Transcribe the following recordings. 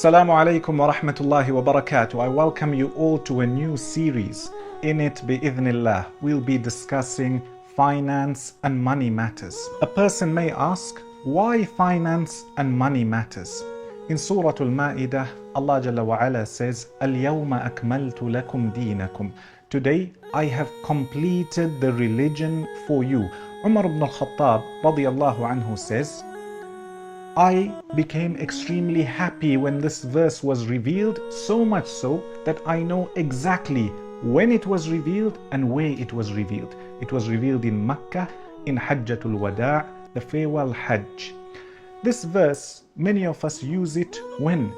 Assalamu alaikum wa rahmatullahi wa barakatuh. I welcome you all to a new series. In it, bi'idhnillah, we'll be discussing finance and money matters. A person may ask, why finance and money matters? In Surah Al-Ma'idah, Allah Jalla wa Ala says, Al-yawma akmaltu lakum deenakum. Today, I have completed the religion for you. Umar ibn al-Khattab radiyallahu anhu says, I became extremely happy when this verse was revealed, so much so that I know exactly when it was revealed and where it was revealed. It was revealed in Makkah, in Hajjatul Wada', the farewell Hajj. This verse, many of us use it when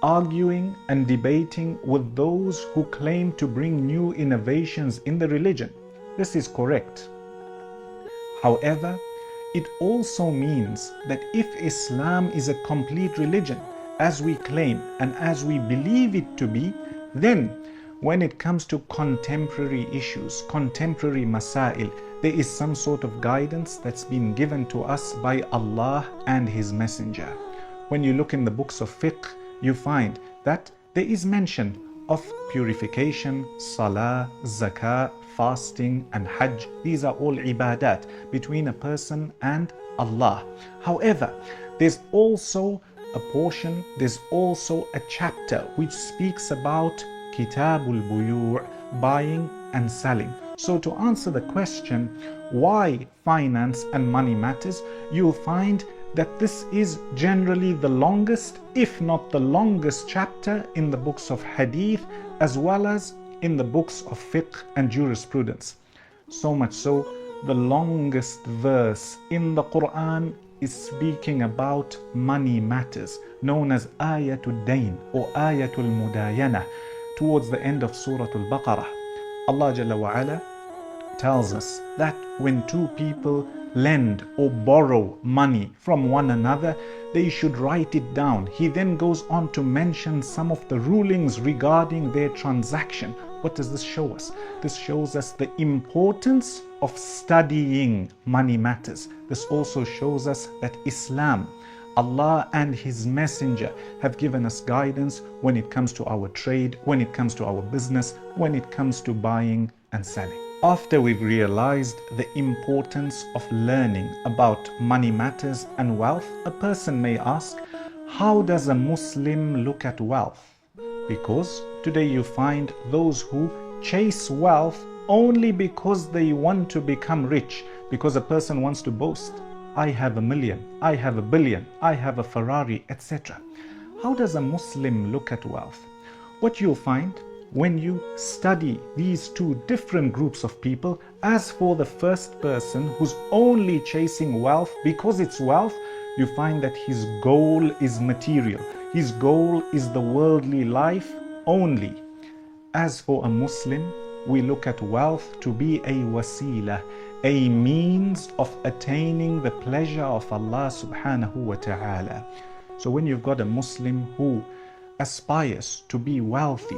arguing and debating with those who claim to bring new innovations in the religion. This is correct. However, it also means that if Islam is a complete religion, as we claim and as we believe it to be, then when it comes to contemporary issues, contemporary masail, there is some sort of guidance that's been given to us by Allah and His Messenger. When you look in the books of fiqh, you find that there is mention of purification, salah, zakah, fasting and hajj. These are all ibadat between a person and Allah. However, there's also a portion, there's also a chapter which speaks about kitabul buyu', buying and selling. So to answer the question, why finance and money matters, you'll find that this is generally the longest, if not the longest chapter in the books of hadith, as well as in the books of fiqh and jurisprudence. So much so, the longest verse in the Qur'an is speaking about money matters, known as Ayatul Dain or Ayatul Mudayana. Towards the end of Surah Al-Baqarah, Allah Jalla wa Ala tells us that when two people lend or borrow money from one another, they should write it down. He then goes on to mention some of the rulings regarding their transaction. What does this show us? This shows us the importance of studying money matters. This also shows us that Islam, Allah and His Messenger have given us guidance when it comes to our trade, when it comes to our business, when it comes to buying and selling. After we've realized the importance of learning about money matters and wealth, a person may ask, how does a Muslim look at wealth? Because today you find those who chase wealth only because they want to become rich, because a person wants to boast, I have $1 million, I have $1 billion, I have a Ferrari, etc. How does a Muslim look at wealth? What you'll find when you study these two different groups of people, as for the first person who's only chasing wealth because it's wealth, you find that his goal is material. His goal is the worldly life only. As for a Muslim, we look at wealth to be a wasila, a means of attaining the pleasure of Allah subhanahu wa ta'ala. So when you've got a Muslim who aspires to be wealthy,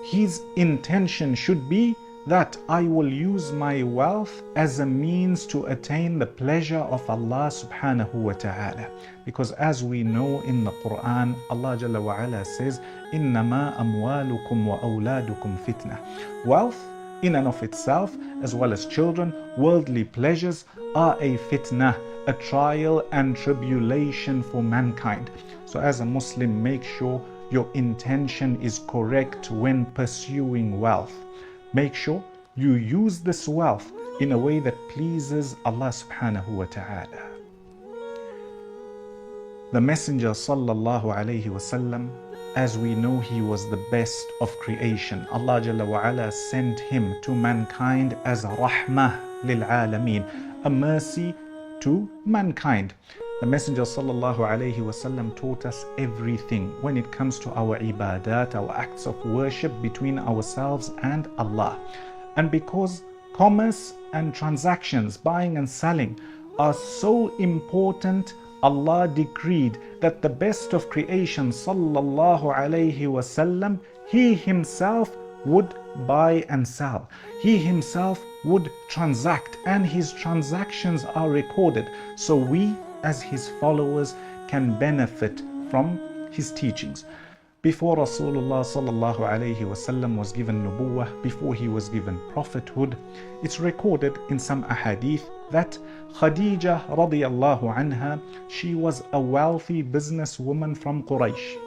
his intention should be that I will use my wealth as a means to attain the pleasure of Allah subhanahu wa ta'ala. Because as we know in the Qur'an, Allah Jalla wa Ala says, إِنَّمَا أَمْوَالُكُمْ وَأَوْلَادُكُمْ فِتْنَةً. Wealth in and of itself, as well as children, worldly pleasures are a fitnah, a trial and tribulation for mankind. So as a Muslim, make sure your intention is correct when pursuing wealth. Make sure you use this wealth in a way that pleases Allah subhanahu wa ta'ala. The Messenger sallallahu alayhi wasallam, as we know, he was the best of creation. Allah Jalla wa Ala sent him to mankind as a rahmah lil alameen, a mercy to mankind. The Messenger sallallahu alayhi wasallam taught us everything when it comes to our ibadat, our acts of worship between ourselves and Allah. And because commerce and transactions, buying and selling, are so important, Allah decreed that the best of creation sallallahu alayhi wasallam, He Himself would buy and sell. He Himself would transact, and His transactions are recorded. So we as His followers can benefit from his teachings. Before Rasulullah sallallahu alayhi wasallam was given nubuwah, before he was given prophethood, it's recorded in some ahadith that Khadija radiyallahu anha, she was a wealthy businesswoman from Quraysh.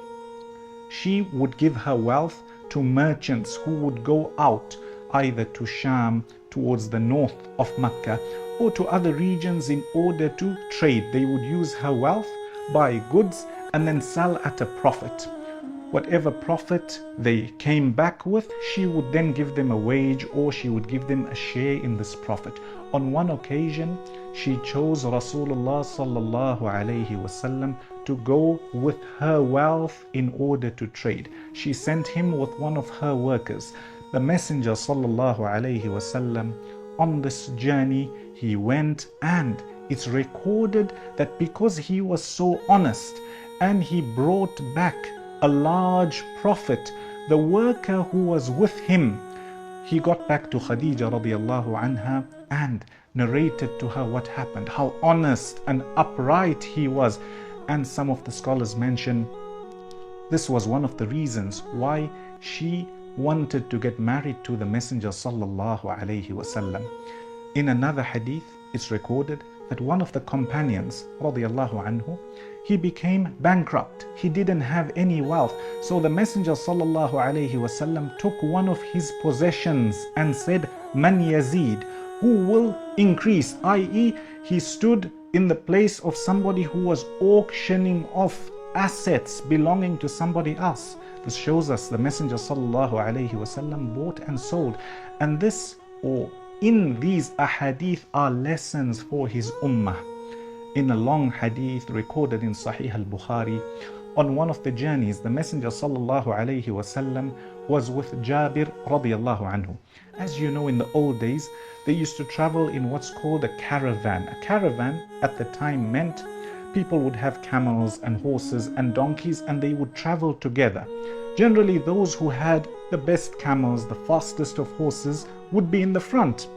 She would give her wealth to merchants who would go out either to Sham, towards the north of Mecca, or to other regions in order to trade. They would use her wealth, buy goods, and then sell at a profit. Whatever profit they came back with, she would then give them a wage, or she would give them a share in this profit. On one occasion, she chose Rasulullah sallallahu alayhi wasallam to go with her wealth in order to trade. She sent him with one of her workers. The Messenger sallallahu alayhi wasallam, on this journey, he went, and it's recorded that because he was so honest and he brought back a large profit, the worker who was with him, he got back to Khadija radiyallahu anha and narrated to her what happened, how honest and upright he was. And some of the scholars mention this was one of the reasons why she wanted to get married to the Messenger sallallahu alayhi wasallam. In another hadith, it's recorded that one of the companions radiyallahu anhu, he became bankrupt. He didn't have any wealth. So the Messenger sallallahu alayhi wasallam took one of his possessions and said, "Man yazid," who will increase, i.e. he stood in the place of somebody who was auctioning off assets belonging to somebody else. This shows us the Messenger sallallahu alayhi wasallam bought and sold. And this, or in these ahadith, are lessons for his ummah. In a long hadith recorded in Sahih al-Bukhari, on one of the journeys, the Messenger sallallahu alayhi wasallam was with Jabir radiyallahu anhu. As you know, in the old days, they used to travel in what's called a caravan. A caravan at the time meant people would have camels and horses and donkeys, and they would travel together. Generally, those who had the best camels, the fastest of horses, would be in the front,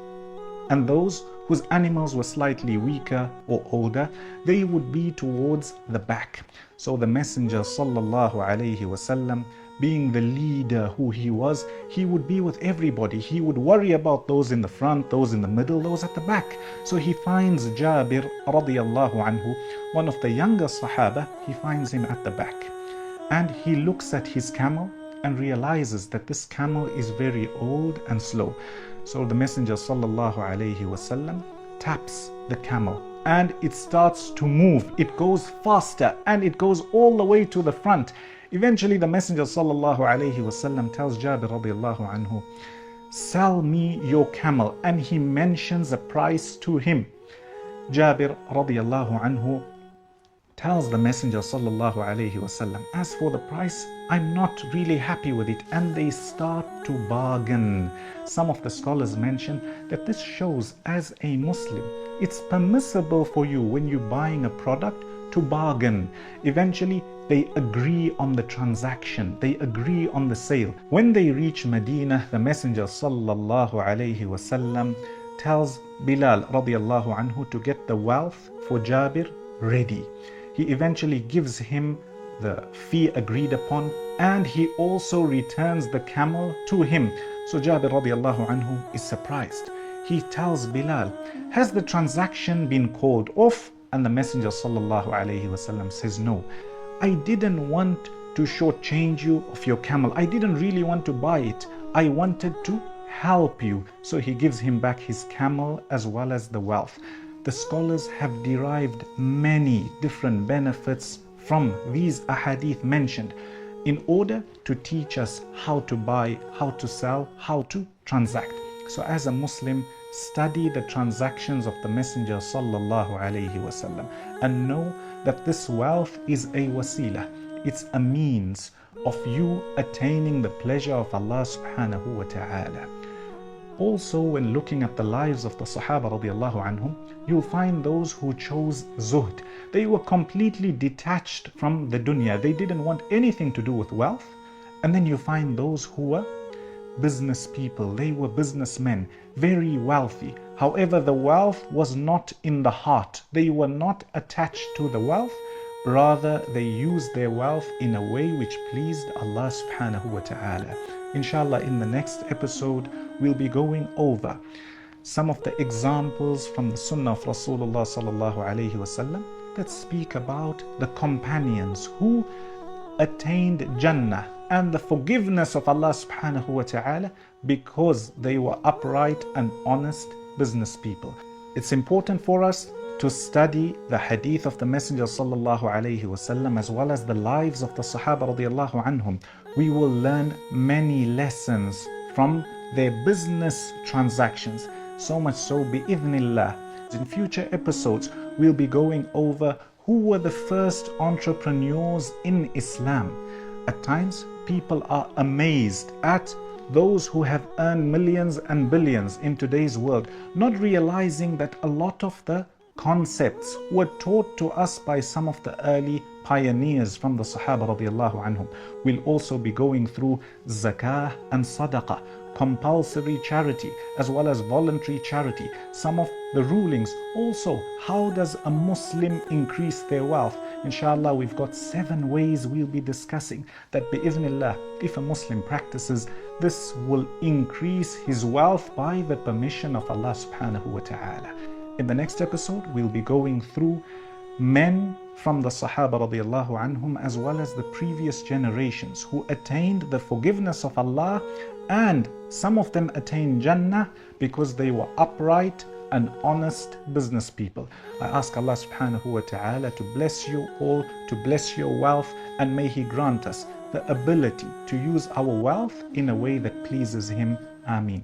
and those whose animals were slightly weaker or older, they would be towards the back. So the Messenger sallallahu alayhi wasallam, being the leader who he was, he would be with everybody. He would worry about those in the front, those in the middle, those at the back. So he finds Jabir radiyallahu anhu, one of the younger Sahaba, he finds him at the back. And he looks at his camel and realizes that this camel is very old and slow. So the Messenger sallallahu alayhi wasallam taps the camel and it starts to move. It goes faster and it goes all the way to the front. Eventually the Messenger sallallahu alayhi wasallam tells Jabir radiyallahu anhu, "Sell me your camel," and he mentions a price to him. Jabir radiyallahu anhu tells the Messenger sallallahu alayhi wasallam, "As for the price, I'm not really happy with it," and they start to bargain. Some of the scholars mention that this shows, as a Muslim, it's permissible for you when you're buying a product to bargain. Eventually they agree on the transaction, they agree on the sale. When they reach Medina, the Messenger sallallahu alayhi wasallam tells Bilal radiyallahu anhu to get the wealth for Jabir ready. He eventually gives him the fee agreed upon, and he also returns the camel to him. So Jabir radiyallahu anhu is surprised. He tells Bilal, "Has the transaction been called off?" And the Messenger sallallahu alayhi wasallam says, "No, I didn't want to shortchange you of your camel. I didn't really want to buy it. I wanted to help you." So he gives him back his camel as well as the wealth. The scholars have derived many different benefits from these ahadith mentioned in order to teach us how to buy, how to sell, how to transact. So as a Muslim, study the transactions of the Messenger sallallahu alayhi wasallam and know that this wealth is a wasila. It's a means of you attaining the pleasure of Allah subhanahu wa ta'ala. Also, when looking at the lives of the Sahaba radiallahu anhum, you'll find those who chose zuhd. They were completely detached from the dunya. They didn't want anything to do with wealth. And then you find those who were business people. They were businessmen, very wealthy. However, the wealth was not in the heart. They were not attached to the wealth, Rather, they used their wealth in a way which pleased Allah subhanahu wa ta'ala. Inshallah, in the next episode, we'll be going over some of the examples from the Sunnah of Rasulullah sallallahu alayhi wasallam that speak about the companions who attained Jannah and the forgiveness of Allah subhanahu wa ta'ala because they were upright and honest business people. It's important for us to study the hadith of the Messenger sallallahu alayhi wasallam as well as the lives of the Sahaba radiyallahu anhum. We will learn many lessons from their business transactions. So much so, bi'idhnillah, in future episodes, we'll be going over who were the first entrepreneurs in Islam. At times, people are amazed at those who have earned millions and billions in today's world, not realizing that a lot of the concepts were taught to us by some of the early pioneers from the Sahaba radiyallahu anhum. We'll also be going through zakah and sadaqah, compulsory charity as well as voluntary charity, some of the rulings. Also, how does a Muslim increase their wealth? Inshallah, we've got 7 ways we'll be discussing that bi'idhnillah, if a Muslim practices, this will increase his wealth by the permission of Allah subhanahu wa ta'ala. In the next episode, we'll be going through men from the Sahaba radiyallahu anhum as well as the previous generations who attained the forgiveness of Allah, and some of them attained Jannah because they were upright and honest business people. I ask Allah subhanahu wa ta'ala to bless you all, to bless your wealth, and may He grant us the ability to use our wealth in a way that pleases Him. Ameen.